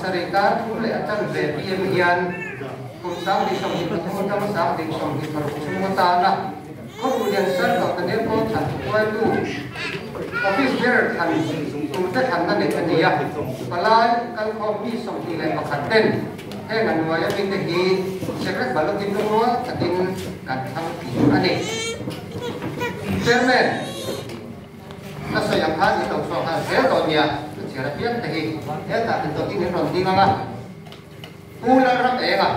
sarika le atan ve pm hian kun sang di som hi pathum tam sang di som hi paru sum ta na ko lian sar ka ne ko than wai tu office bearer than tu ta than na ne ania palai kal ko mi som hi le pakhat ten he nan wa ya min te hi secret balotin no tatin kan thang pi ani chairman na sayang ha ni tong so ha he to nia chera pian te hi he ta tin to tin ne ron ding anga pula ram e nga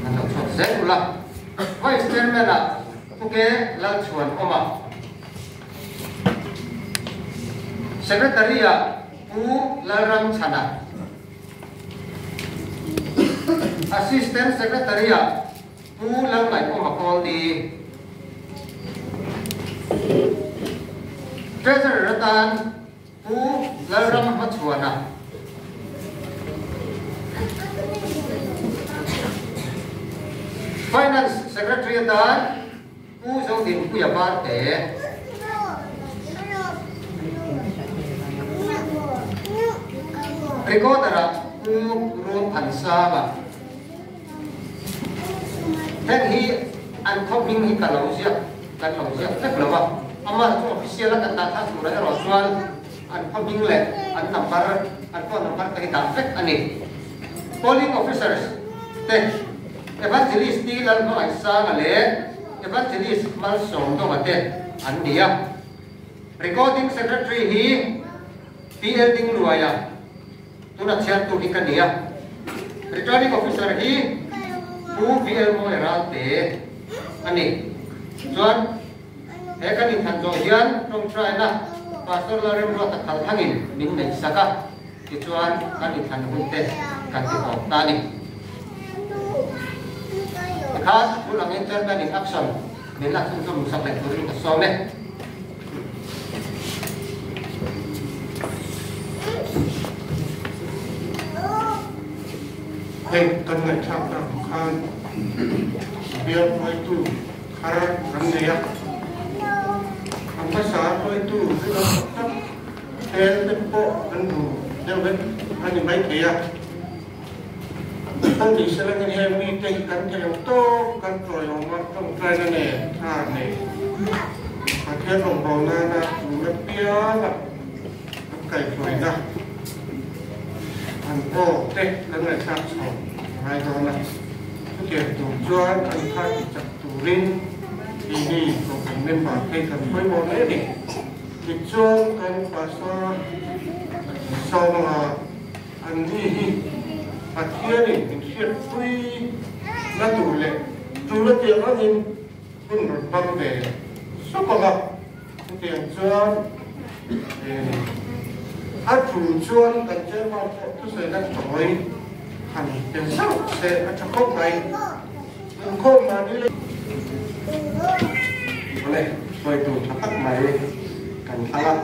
na tong so se pula vice chairman la puke la chuan oma secretary ya pu la ram chana assistant secretary ya pu la lai oma call di treasurer ratan pu la ram ma chuana finance secretary ratan pu jong din pu ya ba te recorder pu ron phan sa ba then hi an copying hi kalausia tak lawa ama tu official kan ta tha sura ro chuan an copying le an phone number ka hi ta fek ani polling officers te evangelist ti lan no ai sa ngale evangelist mal som do mate an dia recording secretary hi PL ding luaya tuna chat tu di kan dia returning officer hi pu PL mo era te ani chuan he kan in than jo hian tong try na pastor la rem ro ta khal thangin min nei saka ti chuan kan in than hun te kan ti ok ta ni khas pulang internet in action min la thung thung sak le turin ta so ne hey kan ngai thak ta khan biar mai tu kharat ram ne ya ang pasar mai tu sila tak hel tempo andu dewen ani mai kaya ang di sila ng heavy take kan kayo to kan proyo mat tong try na ne ha ne pathet ong bau na na tu pia la kai proy na an po te kan ngai thak so mai do na ke tu chuan an khat chak tu rin ini ko kan member ke kan poi mo ne ni ki chuan kan pastor so ma an ni hi pathian ni in hiat pui na tu le ti ang in kun bang ve so ko ga ti ang chuan a tu chuan kan che ma tu se na toi hanเป็นเศร้าเสียอาจจะคบไหมมันคบมานี่เลยอะไรช่วยตัวทักไหมกันทัก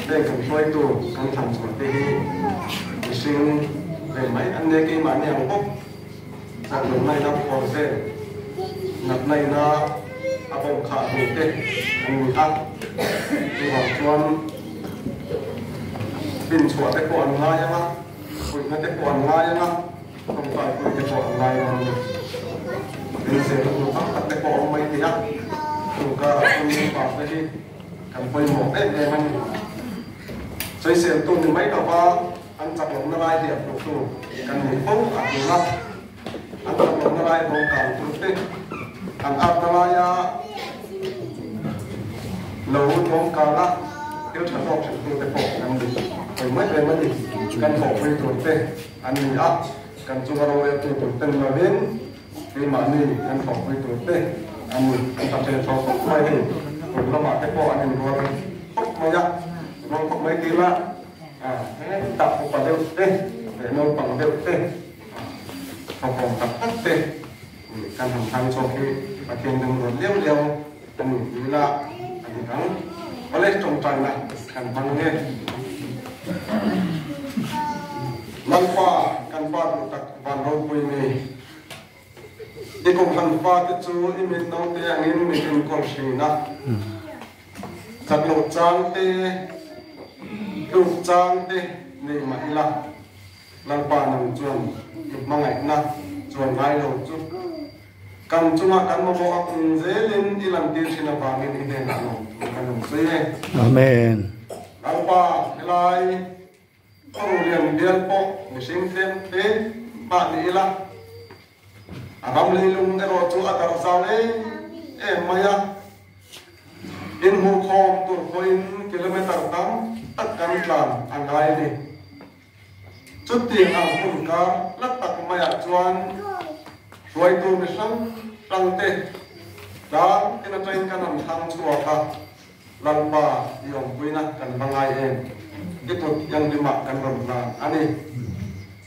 ได้กันช่วยตัวกันทำสวนที่ซึ่งได้ไหมอันนี้กี่มันเนี่ยปุ๊บจากหนุ่มในนับพอเส้นนับในนับอาบงขาดูเต้อันนี้อักที่หัวชวนบินชวนไปก่อนง่ายยังไงคุยนั่นแต่ก่อนง่ายนะต้องไปคุยแต่ก่อนง่ายมันเป็นเสียงตัวตั้งแต่ก่อนไม่ดีนะตัวก็คนมีปากไปที่กันไปหมดเลยมันใช้เสียงตัวหนึ่งไม่กับว่าอันจับหลงละลายเดียบตัวกันหนึ่งปุ๊บอัดนะอันจับหลงละลายโรงการตัวเต้อันอัดละลายหลูโรงการละเดี๋ยวฉันบอกฉันตัวแต่ก่อนนั่นดิไปไม่เลยมันดิกันบอกไปตัวเต้อันนี้อัดกันจุกเราเลยตัวเต้มาเล่นที่มานี่กันบอกไปตัวเต้อันนี้กันตัดเส้นทองปุ๊บไม่เห็นผมละหมาดแต่ก่อนอันนี้รัวปุ๊บไม่ยักลองปุ๊บไม่กินละตัดปุ๊บเร็วเต้เดี๋ยวโน้ตปังเร็วเต้ผมตัดปุ๊บเต้การทำทางโชว์ที่ประเทศหนึ่งเร็วเร็วอันนี้เวลาอันนี้ทั้งก็เลยจงใจนะการฟังเนี่ยมันฟ้ากันฟ้าตักวันเราปุยมีที่กองทัพฟ้าที่จูอิมิตน้องเตียงนี้มีเป็นกองชีนะจัดโหลดจางเต lục trang te nei ma ila lalpa nang chuan mangai na chuan ngai lo chu kan chunga kan mo mo ang zelin ilang tir sina pangin ine na no kanung se Amen. lalpa ilai parulian bial po mising tem te pa ni ila agam leilung ero chu atar sale maya in hu khom tur point kilometer tam tak kan tlan angai ni chút tiền ang hun ka lat tak maya chuan ruai tu mi sang rang te da ina train kan am thang chua ka lalpa yong puina kan bangai em itu yang lima kan rom na ani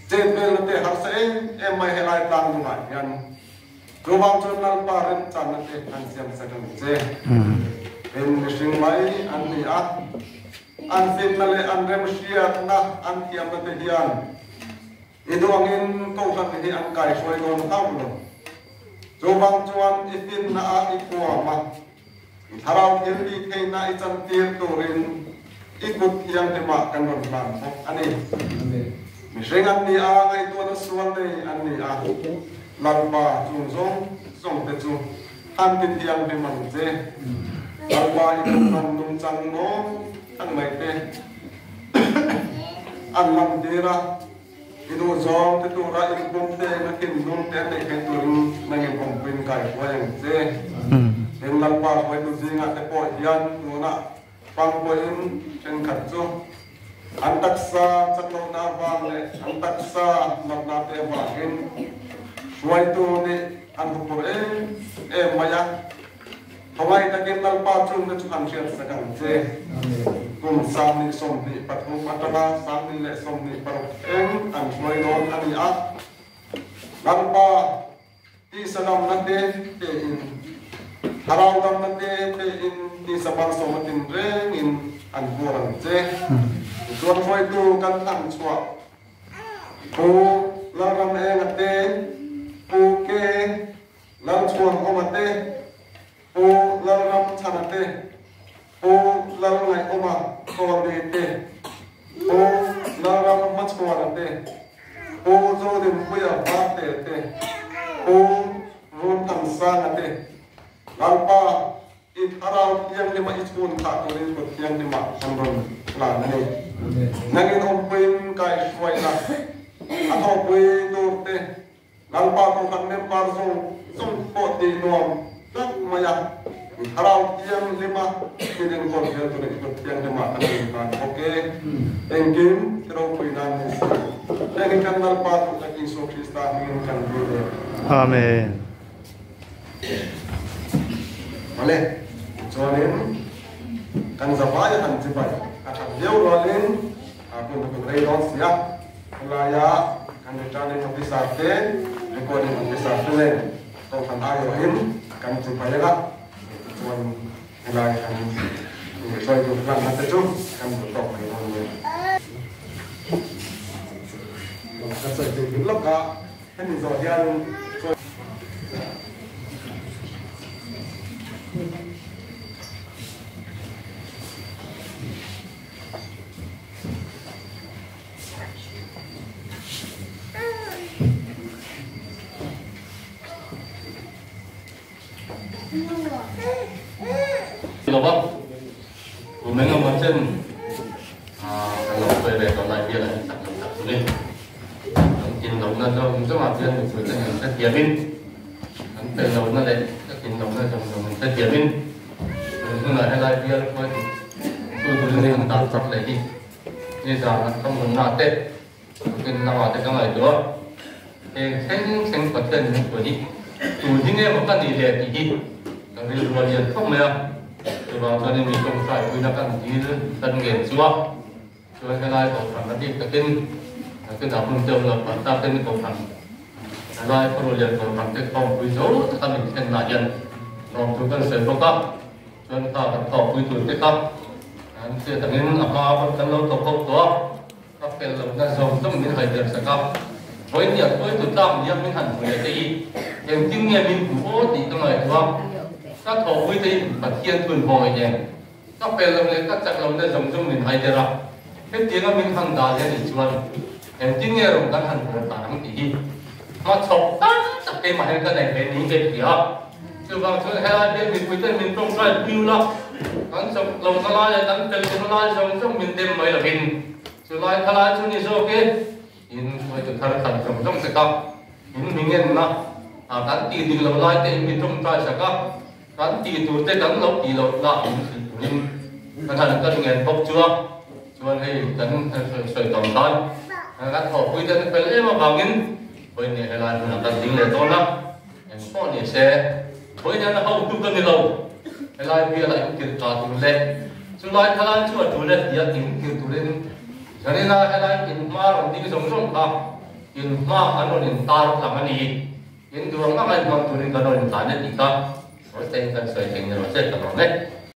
jet te har se em mai helai tang ngai yan Rubang chun lalpa ren chan te kan siam sakang je en mishing mai an ni a an fin na le an rem shiat na an kiam na te hian iduangin ko kan hi an kai soi non tau lo Rubang chuan ifin na a ikwa ma harau kin bi thei na I chan tir turin ikut yang te ma kan ron lan ani mishing an ni a ngai tu na suan nei an ni a lalpa chung zong te chu han tin hiang te man je lalpa ikut man nung chang no ang mai te an lam dira inu zong te tu ra in bom te na kin nung te te ken tu ring na nge bom pin kai wa yang je en lalpa wa tu jinga te po hian nu na pang po in chen khat chu an taksa chaklo na wang le an taksa nak na te wa in Suai tu ni anpur maya, hawai takin lalpa chung na chukan siya sakang je. Kung sam ni som ni patung matala, sam ni le som ni parok an suai non ani at. Lalpa ti salam na te in haraw dam na te in ti sabang somatin reng in anpurang je. Suan suai tu kan tang chua. Ku laram at te Puke lam chuang omate pu lam ram chanate pu lam ngai oma kawate pu lam ram machwarate pu zo dim puya bate te pu run tam sanate lalpa it arau yang lima ichun kha turin ko yang lima samron la nani nangin ompuin kai swaila atho pui turte lalpa ko kan nem par song po ti nom tak maya harau yang lima kinin ko dia tu ni yang lima kan okay engin tero puinan ni kan lalpa ko lagi so Krista ngin kan dia Amen. Vale jolen kan zapaya kan jibai akan leu rolen aku nak rei don sia laya kan ditane ngopi sate recording ngopi sate to kan ayo him kan supaya lah tuan mulai kan soal tu kan nanti tu kan betul ni orang kan saya tu belum kah ini zodian Được không? Của mấy ông trên thằng Ngọc về còn lại kia lại tập lên chiến đấu nó trong rất là thiên được sự rất tiền minh từ đầu nó đấy các chiến đấu nó trong rất tiền minh nhưng mà hay là kia coi tôi lên tạo tập lại đi như là trong một năm tết cái nào tết trong ngày đó thì sinh phát triển của đi chủ những em một cái gì để đi thằng đi luôn liền không mấy từ vào cho nên mình không phải quy định các gì tân nghiên chúa cho cái này có phần là đi cái nào không trông là phần ta tên có phần lai có liền có phần cái phòng quy số ta mình xem là dân còn chúng ta sẽ không có cho nên ta phải thọ quy chuẩn cái không thì thằng ấy là họ vẫn lâu tổ công đó các cái lòng ta dùng trong những thời điểm sẽ có với nhiều với tụi ta mình mình hẳn phải cái gì em kinh nghiệm mình cũng thì trong này đúng không các thổ quy định và thiên thuần hồi nhé các về lòng này các chặt lòng này dùng trong mình hay được hết tiếng ở mình thằng đào lên thì chuan em tin nghe rồi các thằng của ta đang tí mà chọc chắc cái mà cái này bên ní cái gì à chứ vào chỗ hay là bên mình quyết định mình trông ra view lắm anh chọc lâu thà lại anh tên lâu lại trong mình đem mấy là mình chứ lại thà lại chỗ này số cái in mấy cái thằng thằng trong sẽ có in mình nghe nó kan ti ding lo lai te mi tum tai sa ka kan ti tu te kan lo ti lo la in kan han kan ngen pok chua chuan hei kan soi tom tai kan ho pui te pel em bangin poi ne hela na kan ding le to na en ko ni se poi ne na ho tu kan ni lo hela bi la in kir ta tu le chu lai thalan chu tu le ya in kir tu le jani na hela in ma ron ding song song ka in ma anon in tar la mani in duang ma kan turin kanon tanet ika o ten kan soi teng ro set kan ne